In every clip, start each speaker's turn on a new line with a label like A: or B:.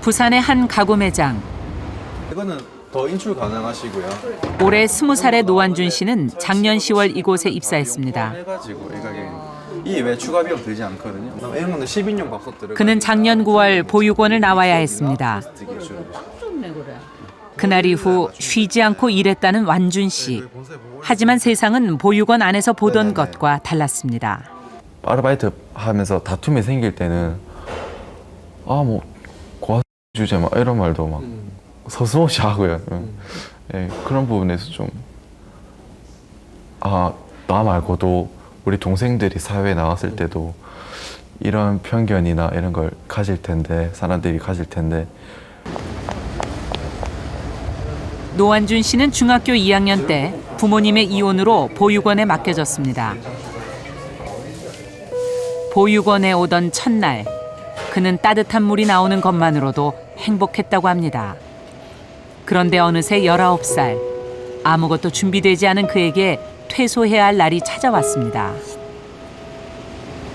A: 부산의 한 가구 매장.
B: 이거는 더 인출 가능하시고요.
A: 올해 20살의 노한준 씨는 작년 10월 이곳에 입사했습니다.
B: 해가지고 이 가격이 이 외 추가 비용 들지 않거든요. 이런 거는 10인용 밥솥 들어.
A: 그는 작년 9월 보육원을 나와야 했습니다. 그날 이후 쉬지 않고 일했다는 완준 씨. 하지만 세상은 보육원 안에서 보던 것과 달랐습니다.
C: 아르바이트 하면서 다툼이 생길 때는 뭐 고아 주제 막 이런 말도 막 서슴없이 하고요. 예, 그런 부분에서 좀 나 말고도 우리 동생들이 사회에 나왔을 때도 이런 편견이나 이런 걸 가질 텐데 사람들이 가질 텐데.
A: 노한준 씨는 중학교 2학년 때 부모님의 이혼으로 보육원에 맡겨졌습니다. 보육원에 오던 첫날, 그는 따뜻한 물이 나오는 것만으로도 행복했다고 합니다. 그런데 어느새 19살, 아무것도 준비되지 않은 그에게 퇴소해야 할 날이 찾아왔습니다.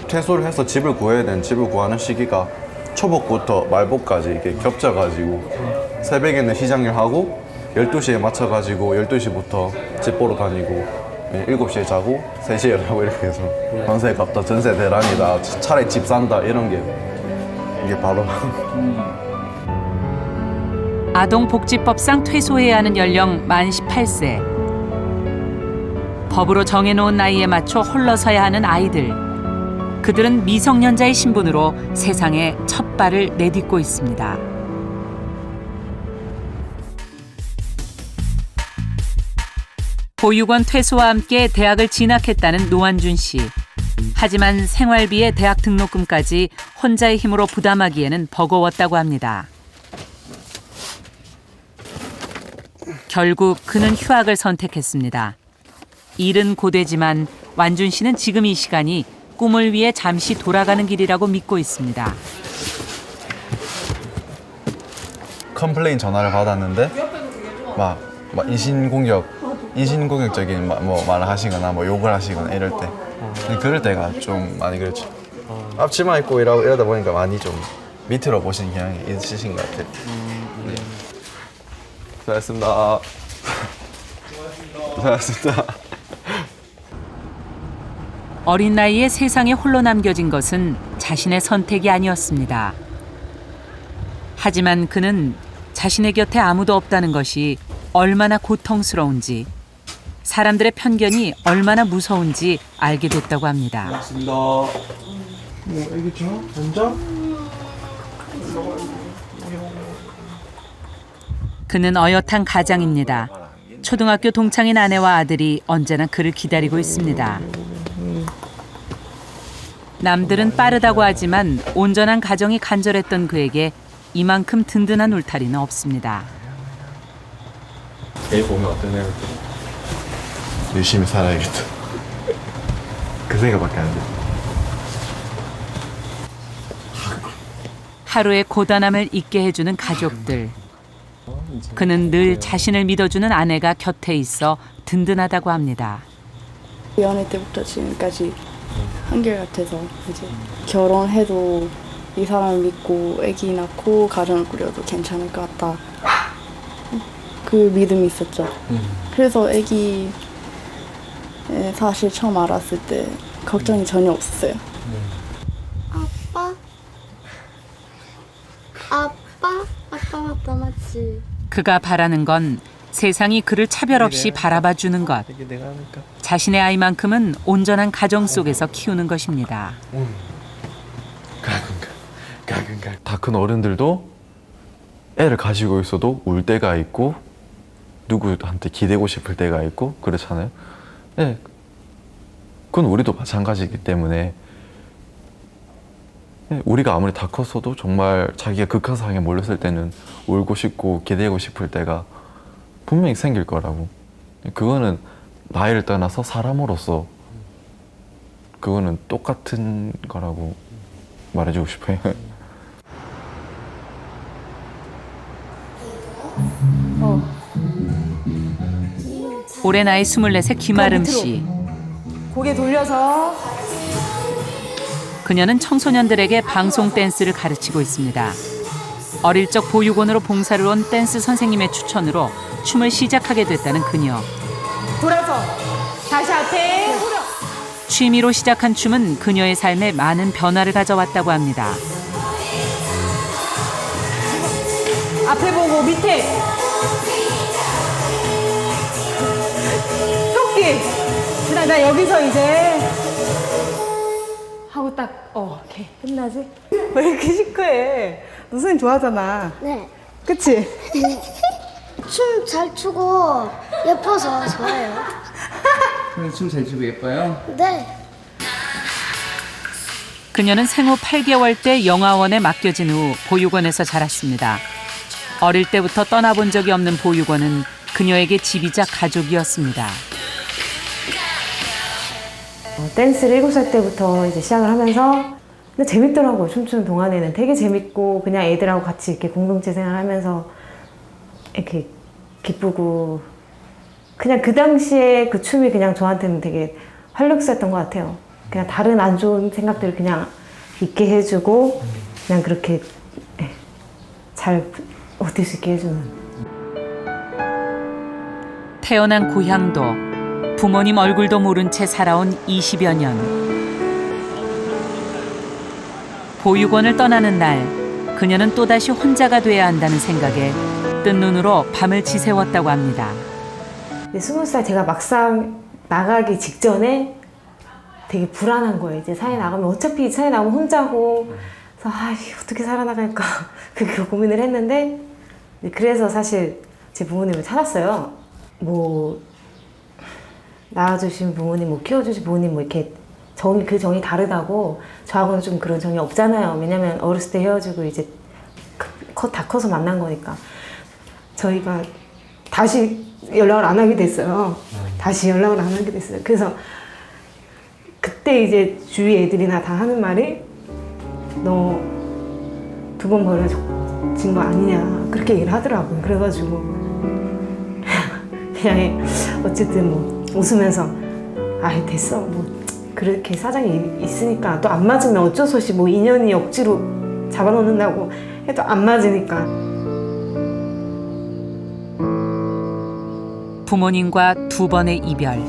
B: 퇴소를 해서 집을 구해야 되는 집을 구하는 시기가 초복부터 말복까지 이렇게 겹쳐가지고 새벽에는 시장일 하고 12시에 맞춰가지고 12시부터 집 보러 다니고 7시에 자고 3시에 일어나고 이렇게 해서 전세 갚다 전세 대란이다 차라리 집 산다 이런 게 이게 바로
A: 아동복지법상 퇴소해야 하는 연령 만 18세. 법으로 정해놓은 나이에 맞춰 홀로 서야 하는 아이들. 그들은 미성년자의 신분으로 세상에 첫 발을 내딛고 있습니다. 보육원 퇴소와 함께 대학을 진학했다는 노한준 씨. 하지만 생활비에 대학 등록금까지 혼자의 힘으로 부담하기에는 버거웠다고 합니다. 결국 그는 휴학을 선택했습니다. 일은 고되지만 완준 씨는 지금 이 시간이 꿈을 위해 잠시 돌아가는 길이라고 믿고 있습니다.
B: 컴플레인 전화를 받았는데 막 인신공격적인 뭐 말을 하시거나 뭐 욕을 하시거나 이럴 때 그럴 때가 좀 많이 그렇죠. 앞치마 입고 이러다 보니까 많이 좀 밑으로 보시는 경향이 있으신 것 같아요. 네. 수고하셨습니다. 수고하셨습니다.
A: 어린 나이에 세상에 홀로 남겨진 것은 자신의 선택이 아니었습니다. 하지만 그는 자신의 곁에 아무도 없다는 것이 얼마나 고통스러운지, 사람들의 편견이 얼마나 무서운지 알게 됐다고 합니다.
B: 고맙습니다.
D: 애기 줘? 앉아?
A: 그는 어엿한 가장입니다. 초등학교 동창인 아내와 아들이 언제나 그를 기다리고 있습니다. 남들은 빠르다고 하지만 온전한 가정이 간절했던 그에게 이만큼 든든한 울타리는 없습니다.
B: 애 보면 어떤 애를 열심히 살아야겠다. 그 생각밖에 안 돼.
A: 하루의 고단함을 잊게 해주는 가족들. 그는 늘 자신을 믿어주는 아내가 곁에 있어 든든하다고 합니다.
E: 연애 때부터 지금까지 한결같아서 이제 결혼해도 이 사람을 믿고 아기 낳고 가정을 꾸려도 괜찮을 것 같다. 그 믿음이 있었죠. 그래서 아기 사실 처음 알았을 때 걱정이 전혀 없었어요.
F: 아빠 맞다 맞지.
A: 그가 바라는 건 세상이 그를 차별 없이 바라봐 주는 것. 자신의 아이만큼은 온전한 가정 속에서 키우는 것입니다.
C: 다 큰 어른들도 애를 가지고 있어도 울 때가 있고 누구한테 기대고 싶을 때가 있고 그렇잖아요. 네, 그건 우리도 마찬가지이기 때문에 우리가 아무리 다 컸어도 정말 자기가 극한상에 몰렸을 때는 울고 싶고 기대고 싶을 때가 분명히 생길 거라고. 그거는 나이를 떠나서 사람으로서 그거는 똑같은 거라고 말해주고 싶어요.
A: 올해 나이 24세 김아름 씨.
G: 고개 돌려서
A: 그녀는 청소년들에게 방송 댄스를 가르치고 있습니다. 어릴 적 보육원으로 봉사를 온 댄스 선생님의 추천으로 춤을 시작하게 됐다는 그녀.
G: 돌아서 다시 앞에
A: 취미로 시작한 춤은 그녀의 삶에 많은 변화를 가져왔다고 합니다.
G: 앞에 보고 밑에 토끼. 그다음 나 여기서 이제 하고 딱 오케이 끝나지? 왜 이렇게 시크해? 너 선생님 좋아하잖아.
F: 네.
G: 그치?
F: 춤 잘 추고 예뻐서 좋아요.
H: 춤 잘 추고 예뻐요?
F: 네.
A: 그녀는 생후 8개월 때 영아원에 맡겨진 후 보육원에서 자랐습니다. 어릴 때부터 떠나본 적이 없는 보육원은 그녀에게 집이자 가족이었습니다.
I: 댄스를 7살 때부터 이제 시작을 하면서 근데 재밌더라고요. 춤추는 동안에는 되게 재밌고 그냥 애들하고 같이 이렇게 공동체 생활하면서 이렇게 기쁘고 그냥 그 당시에 그 춤이 그냥 저한테는 되게 활력소였던 것 같아요. 그냥 다른 안 좋은 생각들을 그냥 잊게 해주고 그냥 그렇게 잘 버틸 수 있게 해주는.
A: 태어난 고향도 부모님 얼굴도 모른 채 살아온 20여 년. 보육원을 떠나는 날 그녀는 또다시 혼자가 돼야 한다는 생각에 뜬 눈으로 밤을 지새웠다고 합니다.
I: 20살 제가 막상 나가기 직전에 되게 불안한 거예요. 이제 사회 나가면 어차피 사회 나가면 혼자고 그래서 어떻게 살아나갈까 그렇게 고민을 했는데 그래서 사실 제 부모님을 찾았어요. 뭐 낳아주신 부모님, 뭐 키워주신 부모님 뭐 이렇게 그 정이 다르다고 저하고는 좀 그런 정이 없잖아요. 왜냐면 어렸을 때 헤어지고 이제 다 커서 만난 거니까 저희가 다시 연락을 안 하게 됐어요. 다시 연락을 안 하게 됐어요. 그래서 그때 이제 주위 애들이나 다 하는 말이 너 2번 버려진 거 아니냐 그렇게 얘기를 하더라고요. 그래가지고 그냥 어쨌든 뭐 웃으면서 됐어 뭐 그렇게 사정이 있으니까 또 안 맞으면 어쩔 수 없이 뭐 인연이 억지로 잡아놓는다고 해도 안 맞으니까.
A: 부모님과 2번의 이별.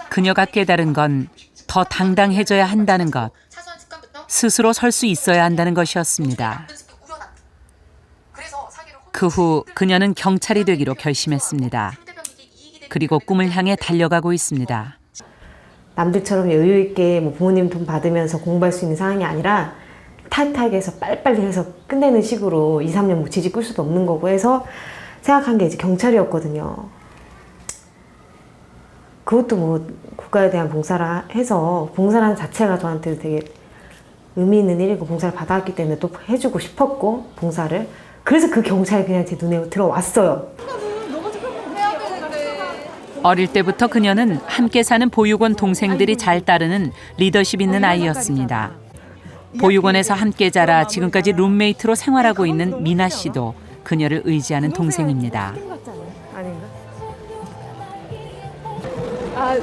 A: 그녀가 깨달은 건 더 당당해져야 한다는 것, 스스로 설 수 있어야 한다는 것이었습니다. 그 후 그녀는 경찰이 되기로 결심했습니다. 그리고 꿈을 향해 달려가고 있습니다.
I: 남들처럼 여유 있게 뭐 부모님 돈 받으면서 공부할 수 있는 상황이 아니라 타이트하게 해서 빨리빨리 해서 끝내는 식으로 2, 3년 뭐 지지 끌 수도 없는 거고 해서 생각한 게 이제 경찰이었거든요. 그것도 뭐 국가에 대한 봉사를 해서 봉사라는 자체가 저한테 되게 의미 있는 일이고 봉사를 받아왔기 때문에 또 해주고 싶었고 봉사를 그래서 그 경찰이 그냥 제 눈에 들어왔어요.
A: 어릴 때부터 그녀는 함께 사는 보육원 동생들이 잘 따르는 리더십 있는 아이였습니다. 보육원에서 함께 자라 지금까지 룸메이트로 생활하고 있는 미나 씨도 그녀를 의지하는 동생입니다.
I: 아닌가?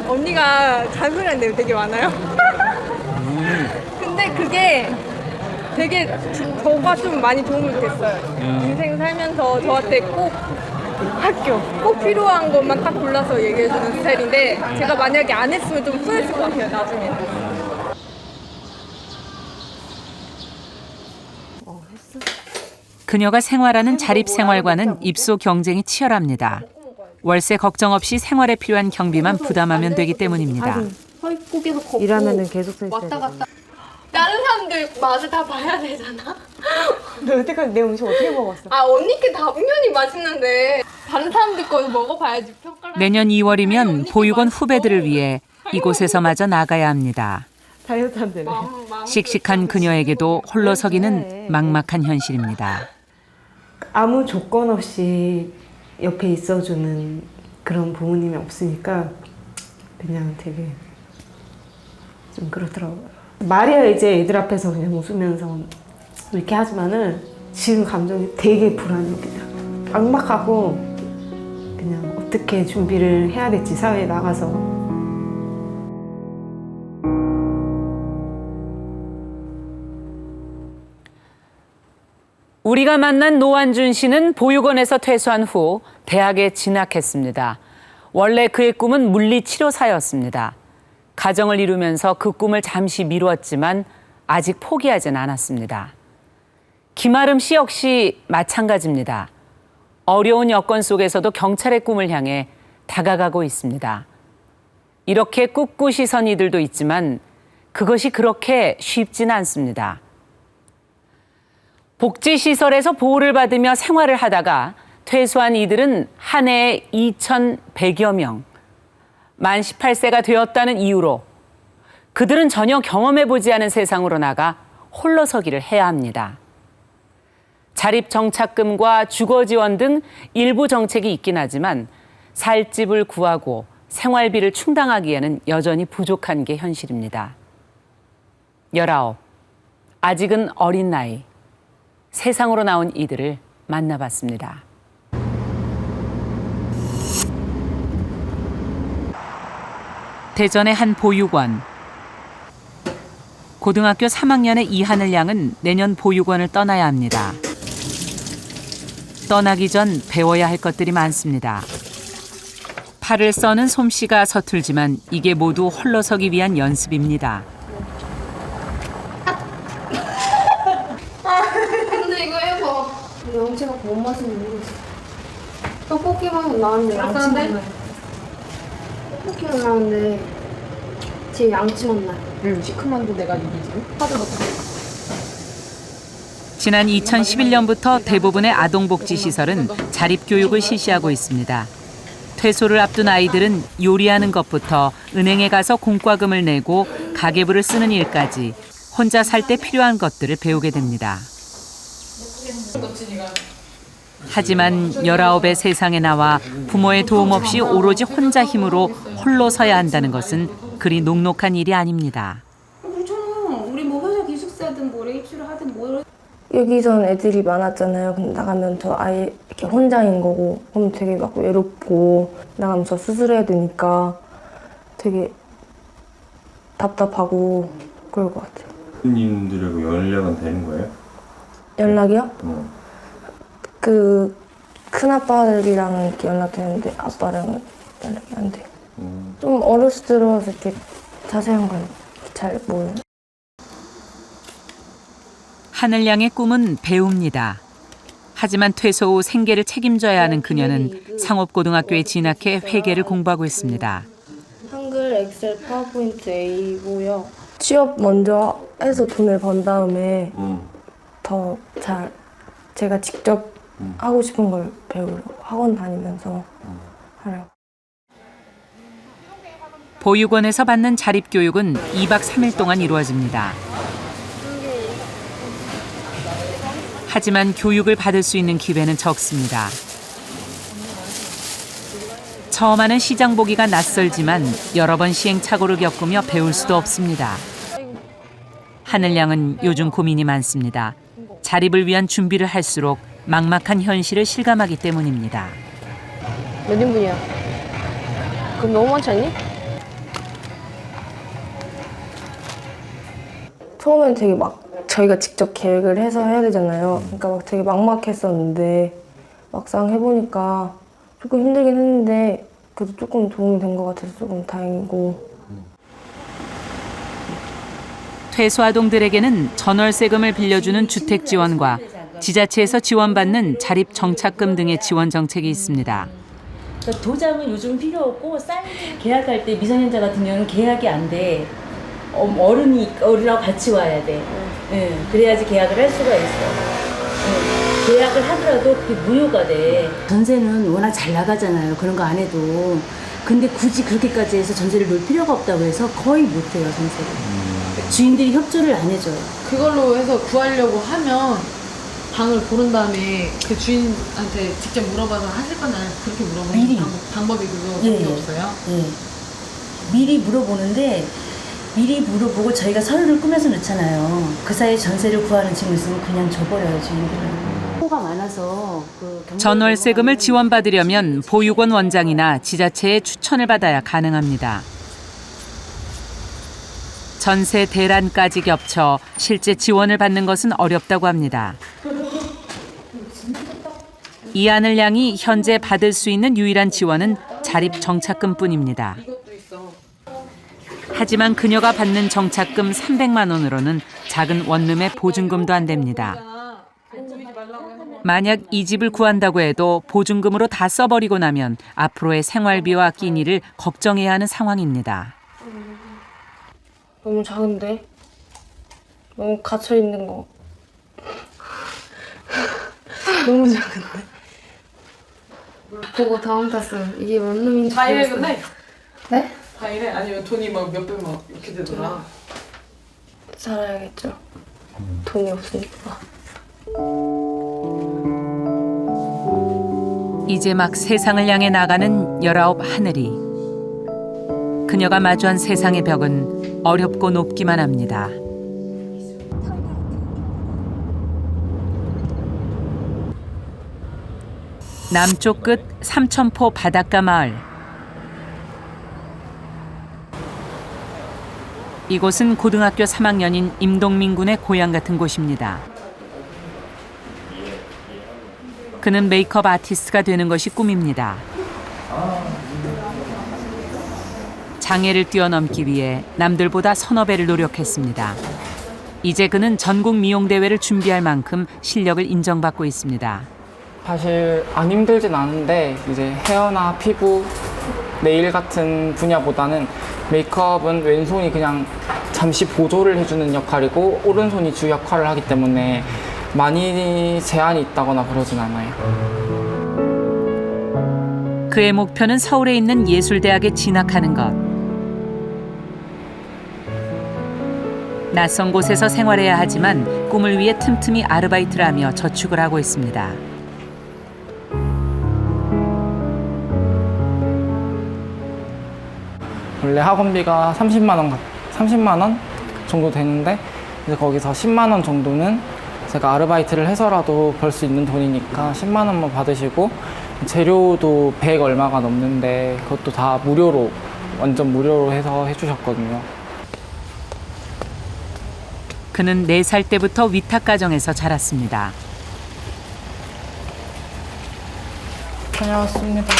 J: 언니가 잔소리하는 내용 되게 많아요. 근데 그게 되게 저가 좀 많이 도움이 됐어요. 인생 살면서 저한테 꼭 꼭 필요한 것만 딱 골라서 얘기해주는 스타일인데 제가 만약에 안 했으면 좀 후회했을 것 같아요, 나중에.
A: 그녀가 생활하는 자립생활과는 입소 경쟁이 치열합니다. 월세 걱정 없이 생활에 필요한 경비만 부담하면 되기 때문입니다.
J: 꼭에서 걷고
I: 일하면은 계속
J: 왔다 갔다. 다른 사람들 맛을 다 봐야 되잖아.
I: 너 여태까지 내 음식 어떻게 먹었어?
J: 언니께 당연히 맛있는데 다른 사람들 거 먹어봐야지 평가를.
A: 내년 2월이면 보육원 후배들을 위해 이곳에서마저 나가야 합니다.
I: 다이어트 한대네.
A: 씩씩한 그녀에게도 홀로 서기는 막막한 현실입니다.
I: 아무 조건 없이 옆에 있어주는 그런 부모님이 없으니까 그냥 되게 좀 그렇더라고요. 말이야 이제 애들 앞에서 그냥 웃으면서 이렇게 하지만은 지금 감정이 되게 불안해요. 그냥 막막하고 그냥 어떻게 준비를 해야 될지 사회에 나가서.
A: 우리가 만난 노한준 씨는 보육원에서 퇴소한 후 대학에 진학했습니다. 원래 그의 꿈은 물리치료사였습니다. 가정을 이루면서 그 꿈을 잠시 미뤘지만 아직 포기하진 않았습니다. 김아름 씨 역시 마찬가지입니다. 어려운 여건 속에서도 경찰의 꿈을 향해 다가가고 있습니다. 이렇게 꿋꿋이 선 이들도 있지만 그것이 그렇게 쉽지는 않습니다. 복지시설에서 보호를 받으며 생활을 하다가 퇴소한 이들은 한 해에 2,100여 명. 만 18세가 되었다는 이유로 그들은 전혀 경험해보지 않은 세상으로 나가 홀로서기를 해야 합니다. 자립정착금과 주거지원 등 일부 정책이 있긴 하지만 살 집을 구하고 생활비를 충당하기에는 여전히 부족한 게 현실입니다. 19. 아직은 어린 나이. 세상으로 나온 이들을 만나봤습니다. 대전의 한 보육원. 고등학교 3학년의 이하늘 양은 내년 보육원을 떠나야 합니다. 떠나기 전 배워야 할 것들이 많습니다. 팔을 써는 솜씨가 서툴지만 이게 모두 홀로서기 위한 연습입니다.
E: 근데 이거 해봐. 영채가 뭔 맛인지 모르겠어. 떡볶이만 나왔는데 양치만 떡볶이만 나왔는데 제 양치만 나.
G: 시큼한도 내가 이기지.
A: 지난 2011년부터 대부분의 아동복지시설은 자립교육을 실시하고 있습니다. 퇴소를 앞둔 아이들은 요리하는 것부터 은행에 가서 공과금을 내고 가계부를 쓰는 일까지 혼자 살 때 필요한 것들을 배우게 됩니다. 하지만 19의 세상에 나와 부모의 도움 없이 오로지 혼자 힘으로 홀로 서야 한다는 것은 그리 녹록한 일이 아닙니다.
G: 그렇잖아. 우리 뭐 회사 기숙사든 뭐 레이치를 하든 뭐.
E: 여기선 애들이 많았잖아요. 근데 나가면 저 아예 이렇게 혼자인 거고, 그럼 되게 막 외롭고, 나가면 저 수술해야 되니까 되게 답답하고 그럴 것 같아요.
K: 님들하고 연락은 되는 거예요?
E: 연락이요? 그 큰아빠들이랑 이렇게 연락되는데 아빠랑은 연락이 안 돼요. 좀 어렸을 때라서 이렇게 자세한 건 잘 모르요.
A: 하늘 양의 꿈은 배우입니다. 하지만 퇴소 후 생계를 책임져야 하는 그녀는 상업고등학교에 진학해 회계를 공부하고 있습니다.
E: 한글, 엑셀, 파워포인트 A고요. 취업 먼저 해서 돈을 번 다음에 더 잘 제가 직접 하고 싶은 걸 배우려고 학원 다니면서 하려고.
A: 보육원에서 받는 자립교육은 2박 3일 동안 이루어집니다. 하지만 교육을 받을 수 있는 기회는 적습니다. 처음 하는 시장 보기가 낯설지만 여러 번 시행착오를 겪으며 배울 수도 없습니다. 하늘 양은 요즘 고민이 많습니다. 자립을 위한 준비를 할수록 막막한 현실을 실감하기 때문입니다.
E: 몇 인분이야? 그럼 너무 많지 않니? 처음엔 되게 막 저희가 직접 계획을 해서 해야 되잖아요. 그러니까 막 되게 막막했었는데 막상 해보니까 조금 힘들긴 했는데 그래도 조금 도움이 된 것 같아서 조금 다행이고.
A: 퇴소아동들에게는 전월세금을 빌려주는 주택 지원과 지자체에서 지원받는 자립정착금 등의 지원 정책이 있습니다.
L: 그러니까 도장은 요즘 필요 없고 계약할 때 미성년자 같은 경우는 계약이 안 돼. 어른하고 같이 와야 돼. 네, 그래야지 계약을 할 수가 있어. 네, 계약을 하더라도 그게 무효가 돼. 전세는 워낙 잘 나가잖아요. 그런 거 안 해도. 근데 굳이 그렇게까지 해서 전세를 놓을 필요가 없다고 해서 거의 못 해요, 전세를. 주인들이 협조를 안 해줘요.
J: 그걸로 해서 구하려고 하면 방을 고른 다음에 그 주인한테 직접 물어봐서 하실 거냐 그렇게 물어보는
L: 미리.
J: 방법이 그거 없어요?
L: 예. 미리 물어보는데 미리 물어보고 저희가 서류를 꾸며서 넣잖아요. 그 사이에 전세를 구하는 친구 있으면 그냥 줘버려요, 주인들은. 호가 많아서
A: 전월세금을 지원받으려면 보육원 원장이나 지자체의 추천을 받아야 가능합니다. 전세 대란까지 겹쳐 실제 지원을 받는 것은 어렵다고 합니다. 이하늘 양이 현재 받을 수 있는 유일한 지원은 자립 정착금뿐입니다. 하지만 그녀가 받는 정착금 300만 원으로는 작은 원룸의 보증금도 안 됩니다. 만약 이 집을 구한다고 해도 보증금으로 다 써버리고 나면 앞으로의 생활비와 끼니를 걱정해야 하는 상황입니다.
E: 너무 작은데? 너무 갇혀 있는 거. 너무 작은데? 보고 다음 탔음. 이게 원룸인지.
D: 다이래 근데?
E: 네?
D: 다이래? 아니면 돈이 막 몇 배 막 이렇게 되더라.
E: 살아야겠죠. 돈이 없으니까.
A: 이제 막 세상을 향해 나가는 19 하늘이. 그녀가 마주한 세상의 벽은 어렵고 높기만 합니다. 남쪽 끝 삼천포 바닷가 마을. 이곳은 고등학교 3학년인 임동민 군의 고향 같은 곳입니다. 그는 메이크업 아티스트가 되는 것이 꿈입니다. 장애를 뛰어넘기 위해 남들보다 서너 배를 노력했습니다. 이제 그는 전국 미용대회를 준비할 만큼 실력을 인정받고 있습니다.
M: 사실 안 힘들진 않은데 이제 헤어나 피부, 네일 같은 분야보다는 메이크업은 왼손이 그냥 잠시 보조를 해주는 역할이고 오른손이 주 역할을 하기 때문에 많이 제한이 있다거나 그러진 않아요.
A: 그의 목표는 서울에 있는 예술대학에 진학하는 것. 낯선 곳에서 생활해야 하지만 꿈을 위해 틈틈이 아르바이트를 하며 저축을 하고 있습니다.
M: 원래 학원비가 30만 원 정도 되는데 이제 거기서 10만 원 정도는 제가 아르바이트를 해서라도 벌 수 있는 돈이니까 10만 원만 받으시고 재료도 100 얼마가 넘는데 그것도 다 무료로 완전 무료로 해서 해주셨거든요.
A: 그는 4살 때부터 위탁 가정에서 자랐습니다.
M: 다녀왔습니다.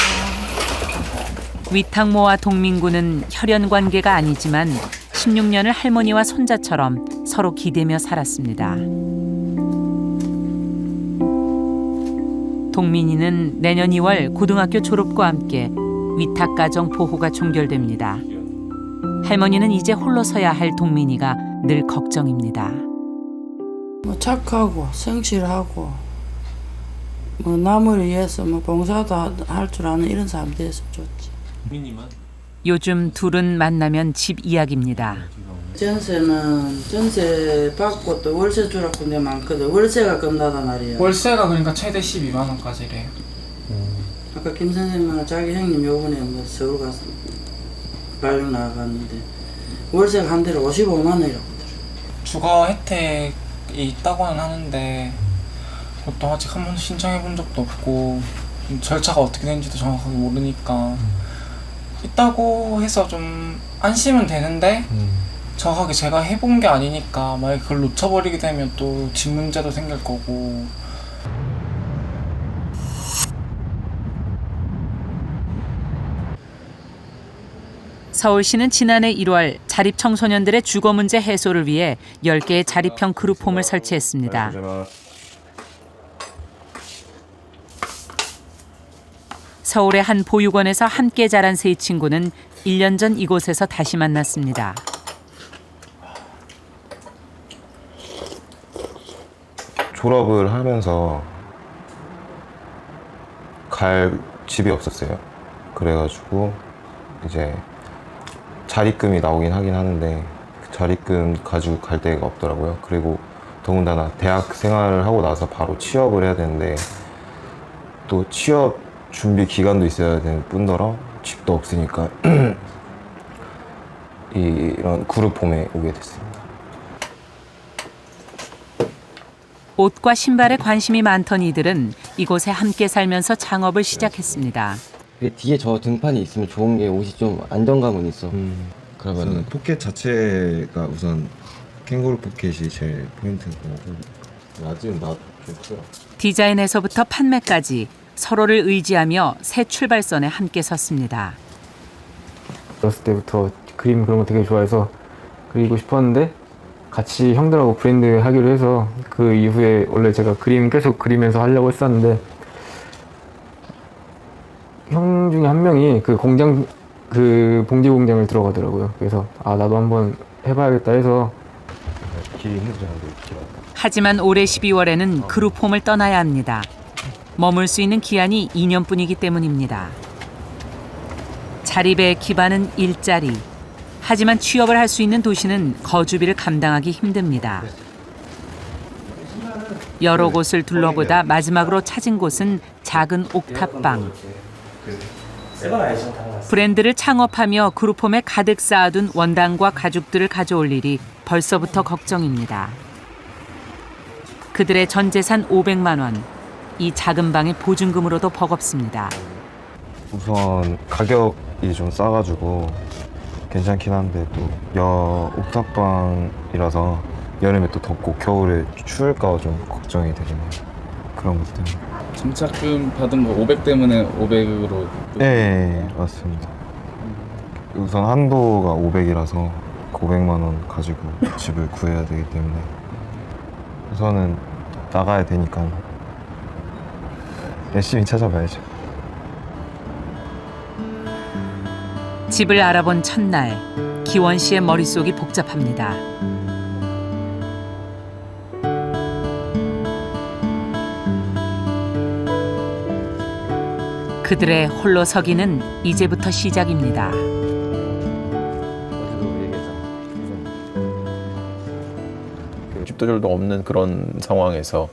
A: 위탁모와 동민구는 혈연 관계가 아니지만 16년을 할머니와 손자처럼 서로 기대며 살았습니다. 동민이는 내년 2월 고등학교 졸업과 함께 위탁가정 보호가 종결됩니다. 할머니는 이제 홀로 서야 할 동민이가 늘 걱정입니다.
N: 뭐 착하고 성실하고 뭐 남을 위해서 뭐 봉사도 할 줄 아는 이런 사람 됐으면 좋지.
A: 요즘 둘은 만나면 집 이야기입니다.
N: 전세는 전세 받고 또 월세 주라고 내 많거든. 월세가 끝나단 말이야.
M: 월세가 그러니까 최대 12만 원까지래요.
N: 아까 김 선생님은 자기 형님 요번에 뭐 서울 가서 발령 나갔는데 월세가 한 달에 55만 원이라고.
M: 주거 혜택이 있다고는 하는데 그것도 아직 한 번도 신청해 본 적도 없고 절차가 어떻게 되는지도 정확하게 모르니까 있다고 해서 좀 안심은 되는데 정확하게 제가 해본 게 아니니까 만약에 그걸 놓쳐버리게 되면 또 집 문제도 생길 거고.
A: 서울시는 지난해 1월 자립 청소년들의 주거 문제 해소를 위해 10개의 자립형 그룹홈을 설치했습니다. 서울의 한 보육원에서 함께 자란 세 친구는 1년 전 이곳에서 다시 만났습니다.
O: 졸업을 하면서 갈 집이 없었어요. 그래가지고 이제 자립금이 나오긴 하긴 하는데 자립금 가지고 갈 데가 없더라고요. 그리고 더군다나 대학 생활을 하고 나서 바로 취업을 해야 되는데 또 취업 준비 기간도 있어야 되는 뿐더러 집도 없으니까 이런 그룹홈에 오게 됐습니다.
A: 옷과 신발에 관심이 많던 이들은 이곳에 함께 살면서 창업을 시작했습니다.
P: 뒤에 저 등판이 있으면 좋은 게 옷이 좀 안정감은 있어.
O: 그러면 포켓 자체가 우선 캥거루 포켓이 제일 포인트인 거고 아직은 놔뒀어요.
A: 디자인에서부터 판매까지 서로를 의지하며 새 출발선에 함께 섰습니다.
Q: 어렸을 때부터 그림 그런 거 되게 좋아해서 그리고 싶었는데 같이 형들하고 브랜드 하기로 해서 그 이후에 원래 제가 그림 계속 그리면서 하려고 했었는데 형 중에 한 명이 그 공장 그 봉지 공장을 들어가더라고요. 그래서 아 나도 한번 해봐야겠다 해서
A: 하지만 올해 12월에는 그룹홈을 떠나야 합니다. 머물 수 있는 기한이 2년뿐이기 때문입니다. 자립의 기반은 일자리. 하지만 취업을 할 수 있는 도시는 거주비를 감당하기 힘듭니다. 여러 곳을 둘러보다 마지막으로 찾은 곳은 작은 옥탑방. 브랜드를 창업하며 그룹홈에 가득 쌓아둔 원단과 가죽들을 가져올 일이 벌써부터 걱정입니다. 그들의 전 재산 500만 원. 이 작은 방의 보증금으로도 버겁습니다.
O: 우선 가격이 좀 싸가지고 괜찮긴 한데 또 옥탑방이라서 여름에 또 덥고 겨울에 추울까 좀 걱정이 되네요. 그런 것 때문에.
R: 정착금 받은 거 500 때문에 500으로.
O: 네, 맞습니다. 우선 한도가 500이라서 500만 원 가지고 집을 구해야 되기 때문에 우선은 나가야 되니까 열심히 찾아봐야죠.
A: 집을 알아본 첫날, 기원 씨의 머릿속이 복잡합니다. 그들의 홀로 서기는 이제부터 시작입니다.
S: 집도절도 없는 그런 상황에서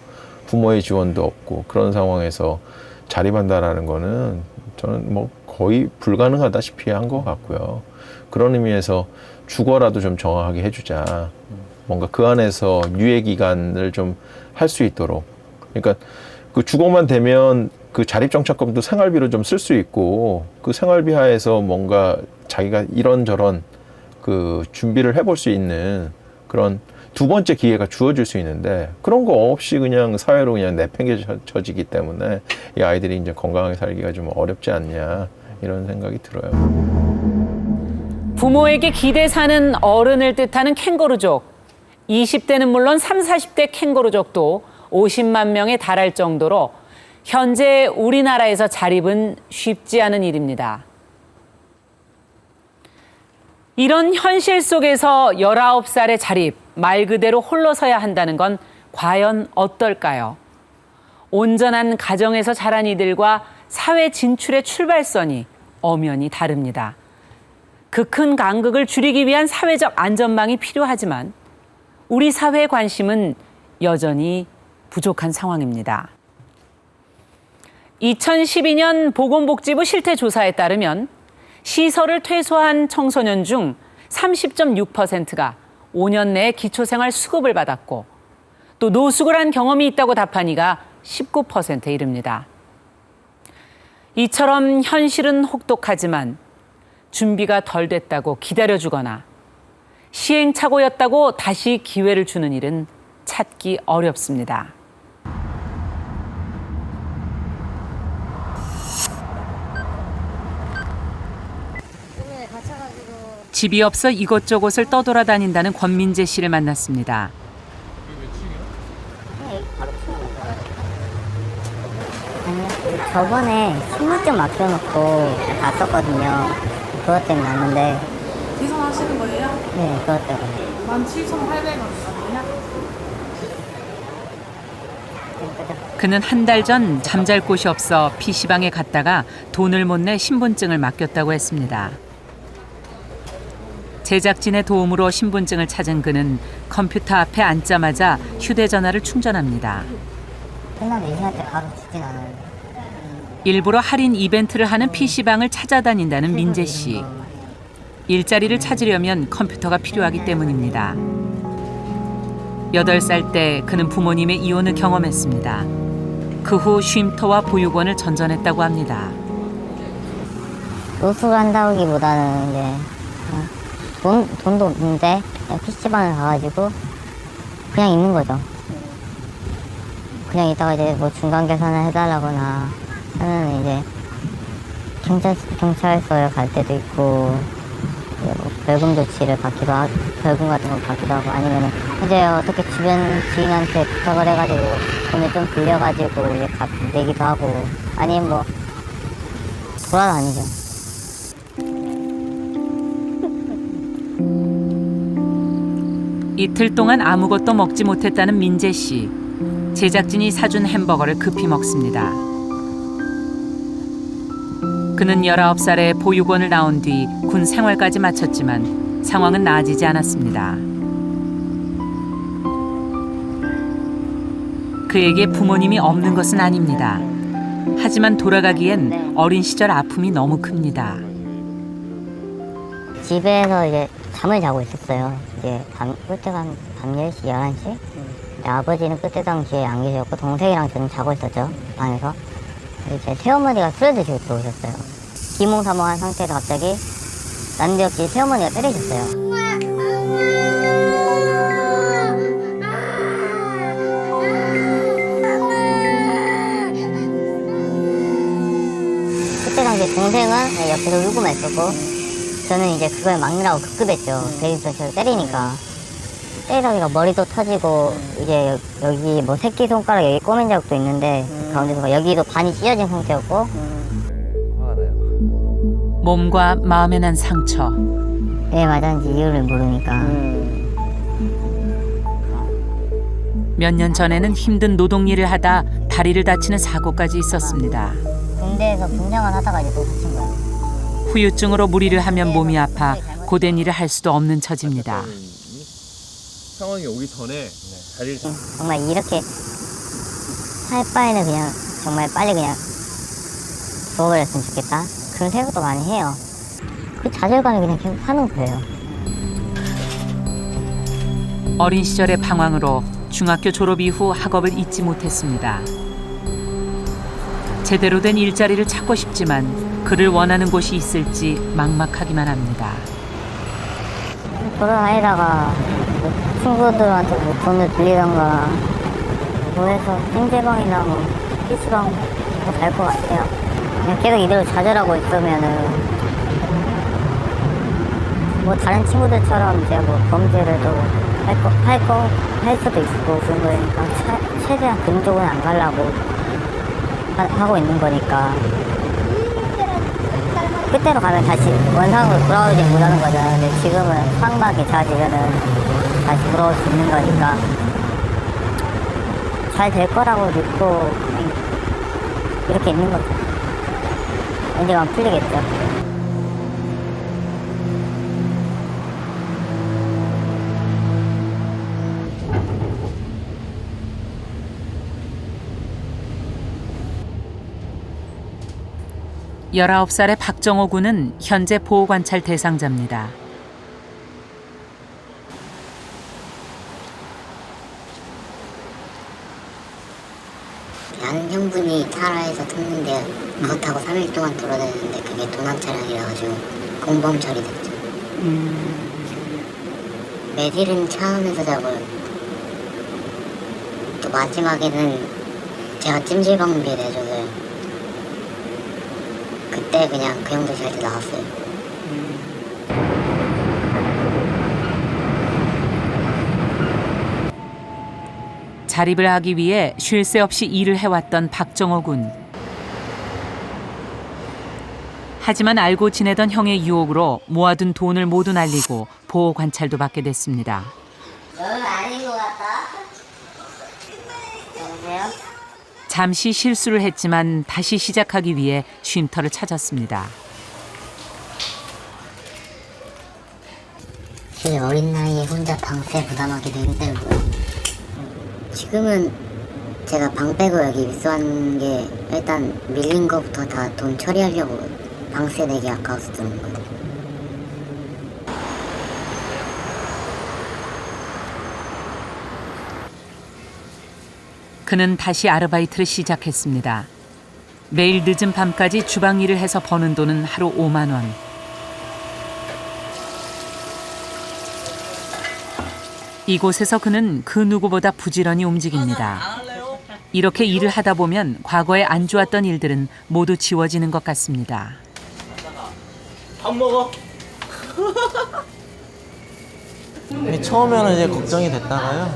S: 부모의 지원도 없고 그런 상황에서 자립한다라는 거는 저는 뭐 거의 불가능하다시피 한 것 같고요. 그런 의미에서 주거라도 좀 정확하게 해주자. 뭔가 그 안에서 유예 기간을 좀 할 수 있도록. 그러니까 그 주거만 되면 그 자립정착금도 생활비로 좀 쓸 수 있고 그 생활비 하에서 뭔가 자기가 이런저런 그 준비를 해볼 수 있는 그런 두 번째 기회가 주어질 수 있는데 그런 거 없이 그냥 사회로 그냥 내팽개쳐지기 때문에 이 아이들이 이제 건강하게 살기가 좀 어렵지 않냐 이런 생각이 들어요.
A: 부모에게 기대 사는 어른을 뜻하는 캥거루족. 20대는 물론 30, 40대 캥거루족도 50만 명에 달할 정도로 현재 우리나라에서 자립은 쉽지 않은 일입니다. 이런 현실 속에서 19살의 자립, 말 그대로 홀로 서야 한다는 건 과연 어떨까요? 온전한 가정에서 자란 이들과 사회 진출의 출발선이 엄연히 다릅니다. 그 큰 간극을 줄이기 위한 사회적 안전망이 필요하지만 우리 사회의 관심은 여전히 부족한 상황입니다. 2012년 보건복지부 실태조사에 따르면 시설을 퇴소한 청소년 중 30.6%가 5년 내에 기초생활 수급을 받았고 또 노숙을 한 경험이 있다고 답한 이가 19%에 이릅니다. 이처럼 현실은 혹독하지만 준비가 덜 됐다고 기다려주거나 시행착오였다고 다시 기회를 주는 일은 찾기 어렵습니다. 집이 없어 이곳저곳을 떠돌아다닌다는 권민재 씨를 만났습니다.
T: 저번에 신분증 맡겨놓고 갔었거든요. 그것 때문에 왔는데.
J: 이송하시는 거예요?
T: 네, 그것 때문에.
J: 17,800원이거든요.
A: 그는 한 달 전 잠잘 곳이 없어 PC방에 갔다가 돈을 못 내 신분증을 맡겼다고 했습니다. 제작진의 도움으로 신분증을 찾은 그는 컴퓨터 앞에 앉자마자 휴대전화를 충전합니다.
T: 끝나면 이 시간 때 바로 죽진 않아요.
A: 일부러 할인 이벤트를 하는 PC방을 찾아다닌다는 민재 씨. 일자리를 찾으려면 컴퓨터가 필요하기 때문입니다. 8살 때 그는 부모님의 이혼을 경험했습니다. 그 후 쉼터와 보육원을 전전했다고 합니다.
T: 노숙한다기보다는 이제 돈도 없는데 그냥 PC방에 가가지고 그냥 있는 거죠. 그냥 이따가 이제 뭐 중간 계산을 해달라거나 하면 이제 경찰서에 갈 때도 있고 이제 뭐 벌금 조치를 받기도 하고 벌금 같은 거 받기도 하고 아니면 이제 어떻게 주변 지인한테 부탁을 해가지고 돈을 좀 빌려가지고 이제 내기도 하고 아니면 뭐 돌아다니죠.
A: 이틀 동안 아무것도 먹지 못했다는 민재 씨. 제작진이 사준 햄버거를 급히 먹습니다. 그는 19살에 보육원을 나온 뒤 군 생활까지 마쳤지만 상황은 나아지지 않았습니다. 그에게 부모님이 없는 것은 아닙니다. 하지만 돌아가기엔 어린 시절 아픔이 너무 큽니다.
T: 집에서 이제 잠을 자고 있었어요. 이제 그때가 한 밤 10시, 11시? 아버지는 그때 당시에 안 계셨고 동생이랑 저는 자고 있었죠, 방에서. 제 새어머니가 술을 드시고 들어오셨어요. 비몽사몽한 상태에서 갑자기 난데없이 새어머니가 때리셨어요. 그때 당시에 동생은 옆에서 울고만 있었고 저는 이제 그걸 막느라고 급급했죠. 대립선수를 때리니까. 때리다가 머리도 터지고 이제 여기 뭐 새끼손가락 여기 꼬맨 적도 있는데 가운데서 여기도 반이 찢어진 상태였고
A: 몸과 마음에 난 상처.
T: 왜 맞았는지 이유를 모르니까.
A: 몇 년 전에는 힘든 노동일을 하다 다리를 다치는 사고까지 있었습니다.
T: 군대에서 분장을 하다가 이제 또 다친 거예요.
A: 후유증으로 무리를 하면 몸이 아파 고된 일을 할 수도 없는 처지입니다.
U: 상황이 오기 전에 자리를
T: 정말 이렇게 할 바에는 그냥 정말 빨리 그냥 죽어버렸으면 좋겠다 그런 생각도 많이 해요. 그 좌절감이 그냥 계속 하는 거예요.
A: 어린 시절의 방황으로 중학교 졸업 이후 학업을 잊지 못했습니다. 제대로 된 일자리를 찾고 싶지만 그를 원하는 곳이 있을지 막막하기만 합니다.
T: 돌아다니다가 뭐 친구들한테 뭐 돈을 빌리던가 뭐 해서 행제방이나 뭐 PC방 갈 것 같아요. 그냥 계속 이대로 좌절하고 있으면은 뭐 다른 친구들처럼 이제 뭐 범죄를 또 할 수도 있고 그런 거니까 최대한 그런 쪽은 안 가려고 하고 있는 거니까 그때로 가면 다시 원상으로 돌아오지 못하는 거잖아요. 근데 지금은 상박이 좋아지면은 다시 돌아올 수 있는 거니까 잘 될 거라고 믿고 이렇게 있는 거죠. 언젠간 풀리겠죠.
A: 19살의 박정호 군은 현재 보호관찰 대상자입니다.
T: 나는 형분이 차라에서 탔는데 그거 타고 3일 동안 돌아다녔는데 그게 도난 차량이라 가지고 공범 처리됐죠. 매일은 차 안에서 자고요. 또 마지막에는 제가 찜질방비를 해줘서요. 그때 그냥 그 형도 잘 나왔어요.
A: 자립을 하기 위해 쉴 새 없이 일을 해왔던 박정호 군. 하지만 알고 지내던 형의 유혹으로 모아둔 돈을 모두 날리고 보호 관찰도 받게 됐습니다.
T: 너는 아닌 것 같다. 여보세요?
A: 잠시 실수를 했지만 다시 시작하기 위해 쉼터를 찾았습니다.
T: 제일 어린 나이에 혼자 방세 부담하기도 힘들고요. 지금은 제가 방 빼고 여기 입수한 게 일단 밀린 거부터 다 돈 처리하려고 방세 내기 아까워서 드는 거예요.
A: 그는 다시 아르바이트를 시작했습니다. 매일 늦은 밤까지 주방 일을 해서 버는 돈은 하루 5만 원. 이곳에서 그는 그 누구보다 부지런히 움직입니다. 이렇게 일을 하다 보면 과거에 안 좋았던 일들은 모두 지워지는 것 같습니다.
B: 밥 먹어. 처음에는 이제 걱정이 됐다가요.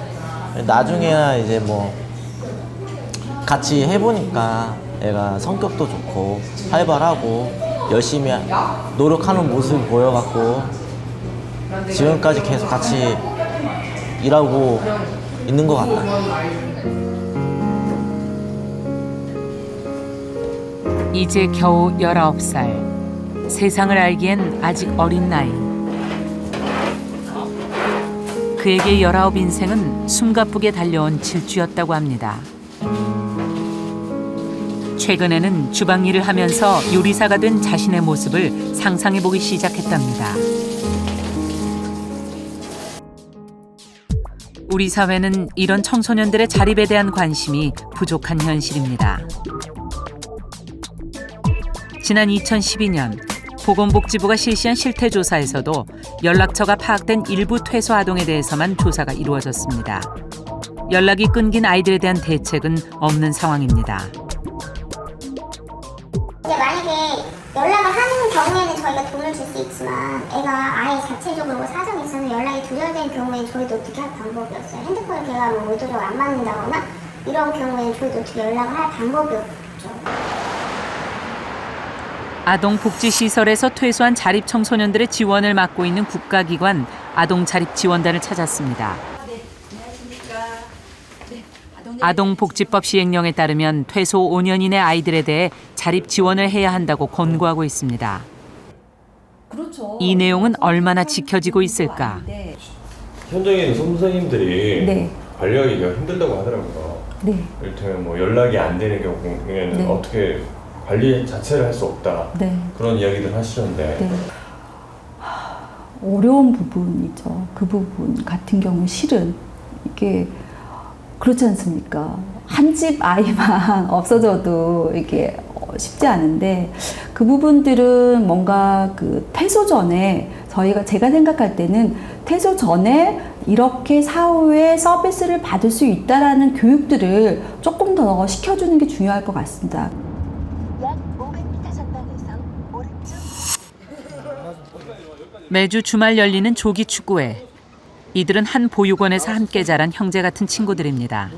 B: 나중에야 이제 뭐 같이 해보니까 애가 성격도 좋고 활발하고 열심히 노력하는 모습을 보여갖고 지금까지 계속 같이 일하고 있는 것 같다.
A: 이제 겨우 19살. 세상을 알기엔 아직 어린 나이. 그에게 19 인생은 숨가쁘게 달려온 질주였다고 합니다. 최근에는 주방 일을 하면서 요리사가 된 자신의 모습을 상상해보기 시작했답니다. 우리 사회는 이런 청소년들의 자립에 대한 관심이 부족한 현실입니다. 지난 2012년 보건복지부가 실시한 실태조사에서도 연락처가 파악된 일부 퇴소 아동에 대해서만 조사가 이루어졌습니다. 연락이 끊긴 아이들에 대한 대책은 없는 상황입니다.
F: 이제 만약에 연락을 하는 경우에는 저희가 돈을 줄 수 있지만 애가 아예 자체적으로 사정이 있어서 연락이 두절된 경우에는 저희도 어떻게 할 방법이 없어요. 핸드폰을 걔가 뭐 의도적으로 안 받는다거나 이런 경우에는 저희도 어떻게 연락을 할 방법이 없죠.
A: 아동복지시설에서 퇴소한 자립 청소년들의 지원을 맡고 있는 국가기관 아동자립지원단을 찾았습니다. 아동복지법 시행령에 따르면 퇴소 5년 이내 아이들에 대해 자립 지원을 해야 한다고 권고하고 있습니다. 이 내용은 얼마나 지켜지고 있을까?
K: 현장에 있는 선생님들이
G: 네.
K: 관리하기가 힘들다고 하더라고요.
G: 네.
K: 이를테면 뭐 연락이 안 되는 경우에는
G: 네.
K: 어떻게 관리 자체를 할 수 없다.
G: 네.
K: 그런 이야기들 하시던데.
G: 네. 어려운 부분이죠. 그 부분 같은 경우 실은 이게 그렇지 않습니까? 한 집 아이만 없어져도 이게 쉽지 않은데 그 부분들은 뭔가 그 퇴소 전에 제가 생각할 때는 퇴소 전에 이렇게 사후에 서비스를 받을 수 있다라는 교육들을 조금 더 시켜주는 게 중요할 것 같습니다.
A: 매주 주말 열리는 조기 축구회. 이들은 한 보육원에서 함께 자란 형제 같은 친구들입니다.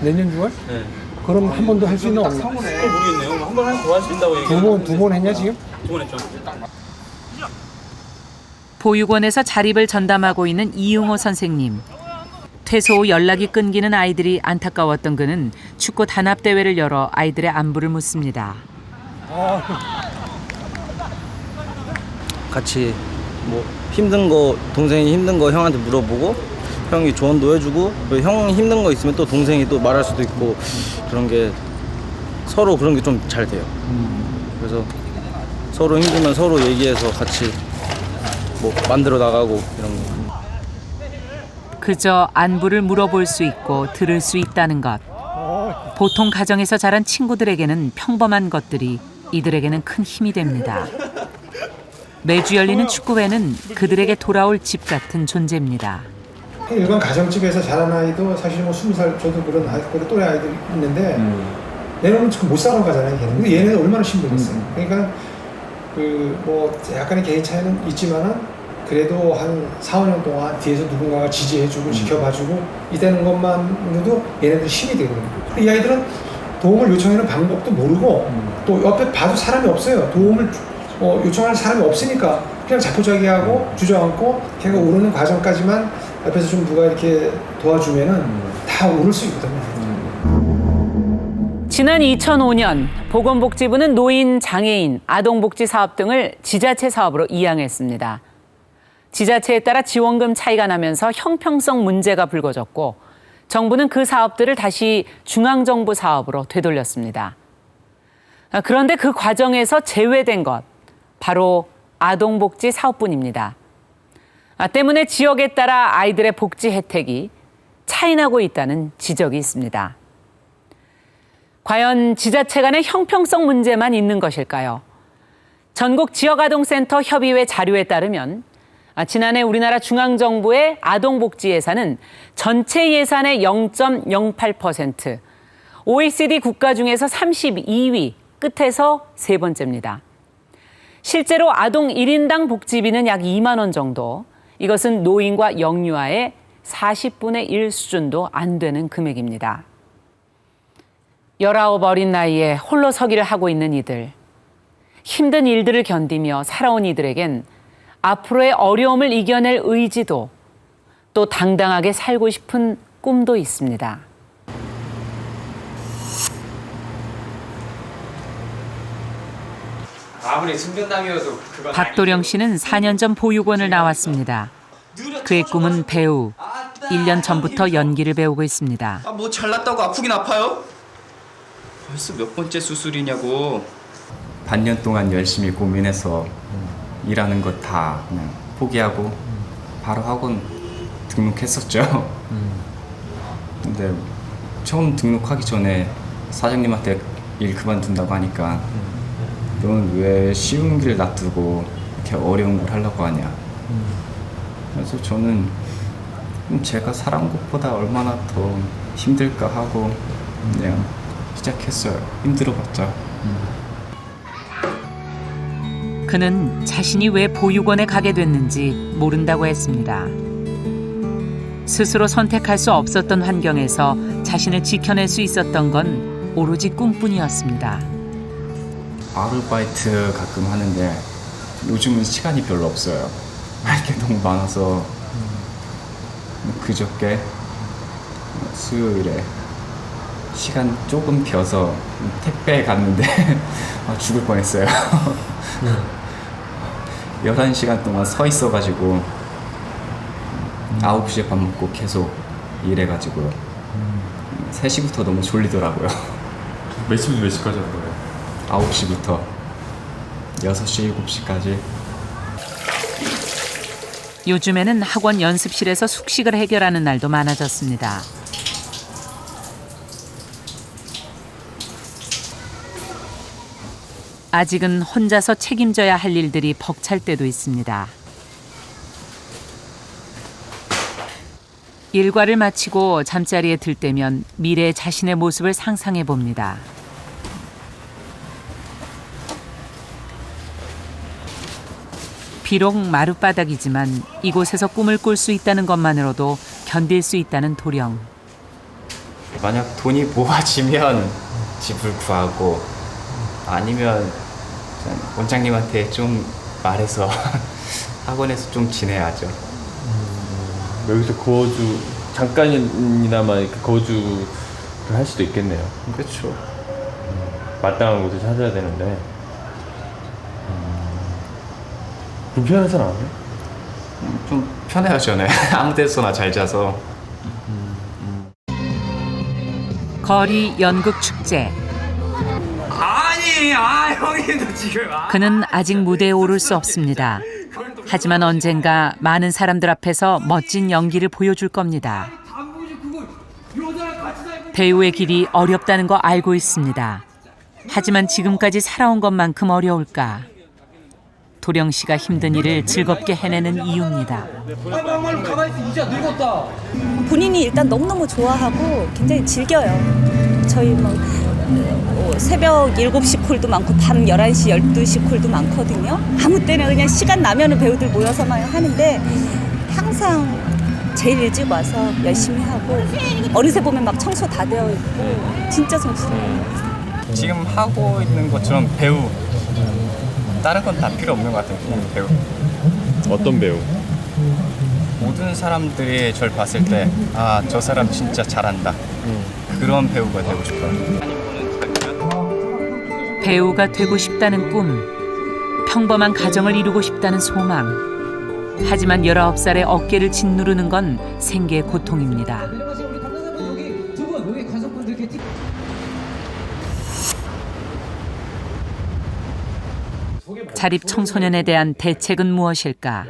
V: 내년 6월? 네. 그럼 한 번 더 할 수 있나 없나?
W: 모르겠네요. 한 번 더 할 수 있다고 얘기해요.
V: 두 번 했냐 지금?
W: 2번 했죠.
A: 보육원에서 자립을 전담하고 있는 이용호 선생님. 퇴소 후 연락이 끊기는 아이들이 안타까웠던 그는 축구 단합대회를 열어 아이들의 안부를 묻습니다.
B: 같이 뭐 힘든 거 동생이 힘든 거 형한테 물어보고 형이 조언도 해주고 형 힘든 거 있으면 또 동생이 또 말할 수도 있고 그런 게 서로 그런 게 좀 잘 돼요. 그래서 서로 힘들면 서로 얘기해서 같이 뭐 만들어 나가고 이런 거.
A: 그저 안부를 물어볼 수 있고 들을 수 있다는 것. 보통 가정에서 자란 친구들에게는 평범한 것들이 이들에게는 큰 힘이 됩니다. 매주 열리는 축구회는 그들에게 돌아올 집 같은 존재입니다.
X: 일반 가정집에서 자란 아이도 사실 뭐 20살 저도 그런 또래 아이들 있는데 얘네는 지금 못 살아가잖아요. 걔는. 근데 얘네는 얼마나 힘들겠어요. 그러니까 그 뭐 약간의 개인 차이는 있지만은 그래도 한 4, 5년 동안 뒤에서 누군가가 지지해주고 지켜봐주고 이다는 것만으로도 얘네들 힘이 되거든요. 이 아이들은 도움을 요청하는 방법도 모르고 또 옆에 봐도 사람이 없어요. 도움을 요청할 사람이 없으니까 그냥 자포자기하고 주저앉고 걔가 오르는 과정까지만 옆에서 좀 누가 이렇게 도와주면은 다 오를 수 있거든요.
A: 지난 2005년 보건복지부는 노인, 장애인, 아동복지 사업 등을 지자체 사업으로 이양했습니다. 지자체에 따라 지원금 차이가 나면서 형평성 문제가 불거졌고 정부는 그 사업들을 다시 중앙정부 사업으로 되돌렸습니다. 그런데 그 과정에서 제외된 것, 바로 아동복지 사업뿐입니다. 때문에 지역에 따라 아이들의 복지 혜택이 차이나고 있다는 지적이 있습니다. 과연 지자체 간의 형평성 문제만 있는 것일까요? 전국 지역아동센터 협의회 자료에 따르면 지난해 우리나라 중앙정부의 아동복지 예산은 전체 예산의 0.08%, OECD 국가 중에서 32위, 끝에서 세 번째입니다. 실제로 아동 1인당 복지비는 약 2만 원 정도. 이것은 노인과 영유아의 40분의 1 수준도 안 되는 금액입니다. 19 어린 나이에 홀로 서기를 하고 있는 이들. 힘든 일들을 견디며 살아온 이들에겐 앞으로의 어려움을 이겨낼 의지도 또 당당하게 살고 싶은 꿈도 있습니다.
C: 아무리 순변당이어도 그건
A: 박도령 씨는 4년 전 보육원을 나왔습니다. 그의 꿈은 배우. 1년 전부터 연기를 배우고 있습니다.
C: 뭐 잘났다고 아프긴 아파요? 벌써 몇 번째 수술이냐고. 반년 동안 열심히 고민해서 일하는 거 다 그냥 포기하고 바로 학원 등록했었죠. 근데 처음 등록하기 전에 사장님한테 일 그만둔다고 하니까 너는 왜 쉬운 길 놔두고 이렇게 어려운 걸 하려고 하냐. 그래서 저는 제가 살아온 것보다 얼마나 더 힘들까 하고 그냥 시작했어요. 힘들어봤자.
A: 그는 자신이 왜 보육원에 가게 됐는지 모른다고 했습니다. 스스로 선택할 수 없었던 환경에서 자신을 지켜낼 수 있었던 건 오로지 꿈뿐이었습니다.
C: 아르바이트 가끔 하는데 요즘은 시간이 별로 없어요. 할 게 너무 많아서 그저께 수요일에 시간 조금 비어서 택배에 갔는데 죽을 뻔했어요. 11시간 동안 서 있어가지고 9시에 밥 먹고 계속 일해가지고 3시부터 너무 졸리더라고요.
K: 몇 시부터 몇 시까지 한 거예요?
C: 9시부터 6시, 7시까지.
A: 요즘에는 학원 연습실에서 숙식을 해결하는 날도 많아졌습니다. 아직은 혼자서 책임져야 할 일들이 벅찰 때도 있습니다. 일과를 마치고 잠자리에 들 때면 미래의 자신의 모습을 상상해 봅니다. 비록 마룻바닥이지만 이곳에서 꿈을 꿀 수 있다는 것만으로도 견딜 수 있다는 도령.
C: 만약 돈이 모아지면 집을 구하고 아니면 원장님한테 좀 말해서 학원에서 좀 지내야죠.
K: 여기서 거주 잠깐이나마 이렇게 거주를 할 수도 있겠네요.
C: 그렇죠.
K: 마땅한 곳을 찾아야 되는데 불편하진 않아요?
C: 좀 편해요 저는. 아무 데서나 잘 자서.
A: 거리 연극 축제.
C: 아니, 형님도 지금.
A: 그는 아직 무대에 오를 수 없습니다. 하지만 언젠가 많은 사람들 앞에서 멋진 연기를 보여줄 겁니다. 배우의 길이 어렵다는 거 알고 있습니다. 하지만 지금까지 살아온 것만큼 어려울까? 도령 씨가 힘든 일을 즐겁게 해내는 이유입니다.
H: 본인이 일단 너무너무 좋아하고 굉장히 즐겨요. 저희 뭐 새벽 7시 콜도 많고 밤 11시, 12시 콜도 많거든요. 아무 때나 그냥 시간 나면은 배우들 모여서만 하는데 항상 제일 일찍 와서 열심히 하고 어느새 보면 막 청소 다 되어 있고 진짜 성실해요.
C: 지금 하고 있는 것처럼 배우 다른 건 다 필요 없는 것 같아요. 그냥 배우.
K: 어떤 배우?
C: 모든 사람들이 저를 봤을 때 아, 저 사람 진짜 잘한다. 그런 배우가 되고 싶어요.
A: 배우가 되고 싶다는 꿈, 평범한 가정을 이루고 싶다는 소망. 하지만 19살의 어깨를 짓누르는 건 생계의 고통입니다. 자립 청소년에 대한 대책은 무엇일까?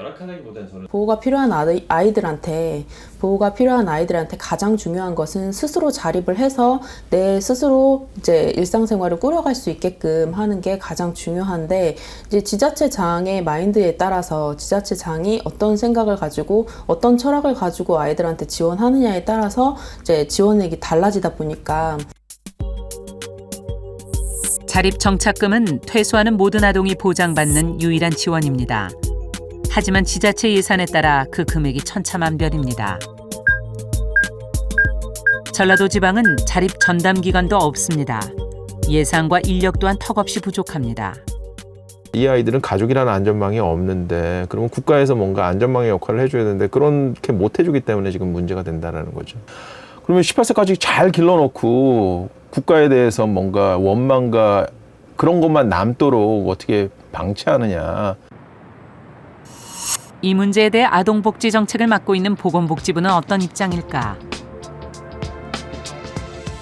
I: 보호가 필요한 아이들한테 가장 중요한 것은 스스로 자립을 해서 내 스스로 이제 일상생활을 꾸려갈 수 있게끔 하는 게 가장 중요한데, 이제 지자체장의 마인드에 따라서 지자체장이 어떤 생각을 가지고 어떤 철학을 가지고 아이들한테 지원하느냐에 따라서 이제 지원액이 달라지다 보니까
A: 자립정착금은 퇴소하는 모든 아동이 보장받는 유일한 지원입니다. 하지만 지자체 예산에 따라 그 금액이 천차만별입니다. 전라도 지방은 자립 전담기관도 없습니다. 예산과 인력 또한 턱없이 부족합니다.
S: 이 아이들은 가족이라는 안전망이 없는데 그러면 국가에서 뭔가 안전망의 역할을 해줘야 되는데 그렇게 못 해주기 때문에 지금 문제가 된다는 거죠. 그러면 18세까지 잘 길러놓고 국가에 대해서 뭔가 원망과 그런 것만 남도록 어떻게 방치하느냐.
A: 이 문제에 대해 아동복지 정책을 맡고 있는 보건복지부는 어떤 입장일까?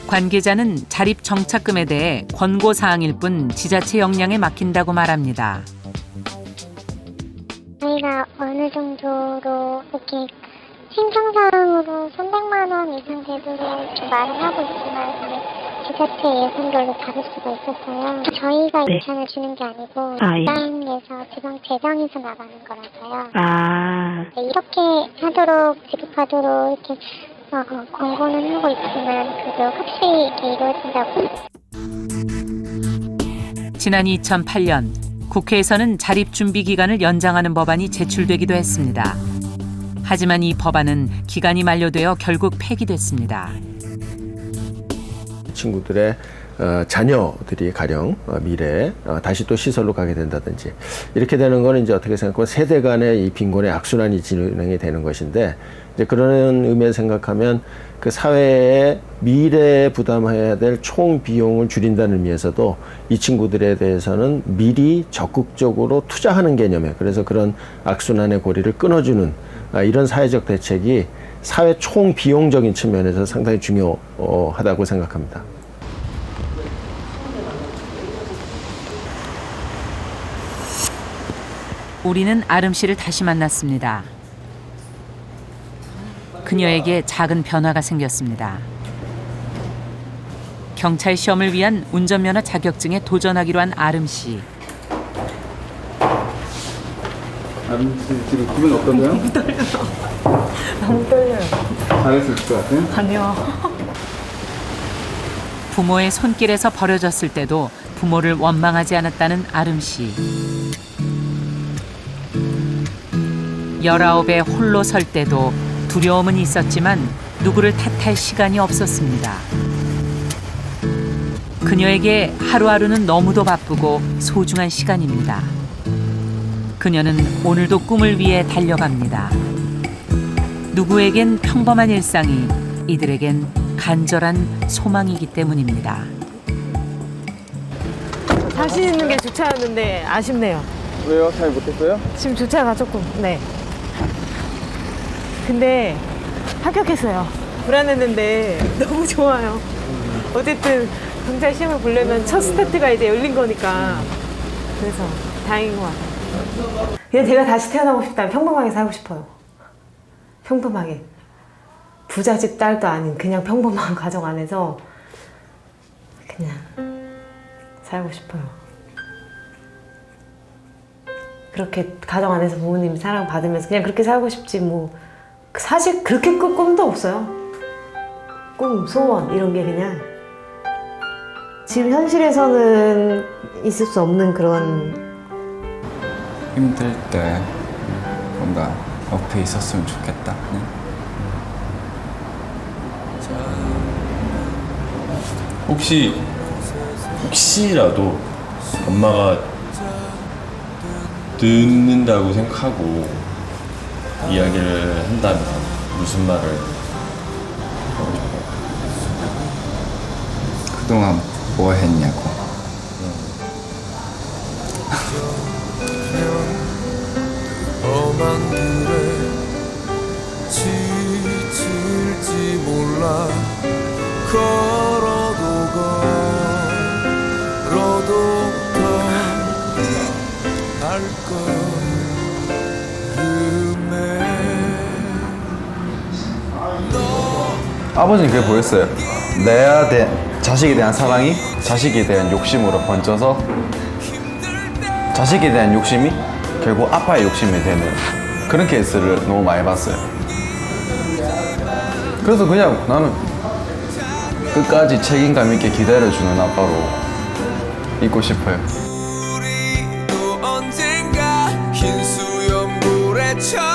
A: 관계자는 자립정착금에 대해 권고사항일 뿐 지자체 역량에 맡긴다고 말합니다.
F: 저희가 어느 정도로 이렇게 행정사항으로 300만 원 이상 대부분 이렇게 말을 하고 있지만 지자체 예산별로 다를 수가 있었어요. 저희가 예산을 주는 게 아니고 지방에서 지방 재정에서 나가는 거라서요. 이렇게 하도록 지급하도록 이렇게 권고는 하고 있지만 그래도 확실히 이렇게 이루어진다고.
A: 지난 2008년 국회에서는 자립준비 기간을 연장하는 법안이 제출되기도 했습니다. 하지만 이 법안은 기간이 만료되어 결국 폐기됐습니다.
S: 친구들의 자녀들이 가령 미래에 다시 또 시설로 가게 된다든지 이렇게 되는 거는 이제 어떻게 생각하면 세대 간의 이 빈곤의 악순환이 진행이 되는 것인데 이제 그런 의미에서 생각하면 그 사회의 미래에 부담해야 될 총 비용을 줄인다는 의미에서도 이 친구들에 대해서는 미리 적극적으로 투자하는 개념에 그래서 그런 악순환의 고리를 끊어주는 이런 사회적 대책이 사회 총 비용적인 측면에서 상당히 중요하다고 생각합니다.
A: 우리는 아름 씨를 다시 만났습니다. 그녀에게 작은 변화가 생겼습니다. 경찰 시험을 위한 운전면허 자격증에 도전하기로 한 아름 씨.
R: 아름 씨 지금 기분 어떤가요?
J: 너무 떨려요. 너무 떨려요.
R: 잘했을 것 같아요?
J: 아니요.
A: 부모의 손길에서 버려졌을 때도 부모를 원망하지 않았다는 아름 씨. 19에 홀로 설 때도 두려움은 있었지만 누구를 탓할 시간이 없었습니다. 그녀에게 하루하루는 너무도 바쁘고 소중한 시간입니다. 그녀는 오늘도 꿈을 위해 달려갑니다. 누구에겐 평범한 일상이 이들에겐 간절한 소망이기 때문입니다.
J: 자신 있는 게 주차였는데 아쉽네요.
R: 왜요? 잘 못했어요?
J: 지금 주차가 조금, 네. 근데 합격했어요. 불안했는데 너무 좋아요. 어쨌든 경찰 시험을 보려면 첫 스타트가 이제 열린 거니까 그래서 다행인 것 같아요. 그냥 제가 다시 태어나고 싶다면 평범하게 살고 싶어요. 평범하게. 부잣집 딸도 아닌 그냥 평범한 가정 안에서 그냥 살고 싶어요. 그렇게 가정 안에서 부모님 사랑 받으면서 그냥 그렇게 살고 싶지 뭐 사실 그렇게 꿈도 없어요. 꿈, 소원 이런 게 그냥 지금 현실에서는 있을 수 없는 그런
C: 힘들 때 뭔가 옆에 있었으면 좋겠다.
K: 혹시라도 엄마가 듣는다고 생각하고 이야기를 한다면 무슨 말을 하고 싶어요?
C: 그동안 뭐 했냐고.
D: 험한 길에 지칠지 몰라 걸어도 갈
E: 아버지는 그게 보였어요. 자식에 대한 사랑이 자식에 대한 욕심으로 번져서 자식에 대한 욕심이 결국 아빠의 욕심이 되는 그런 케이스를 너무 많이 봤어요. 그래서 그냥 나는 끝까지 책임감 있게 기다려주는 아빠로 있고 싶어요.
D: 우리도 언젠가 흰 수염불에 쳐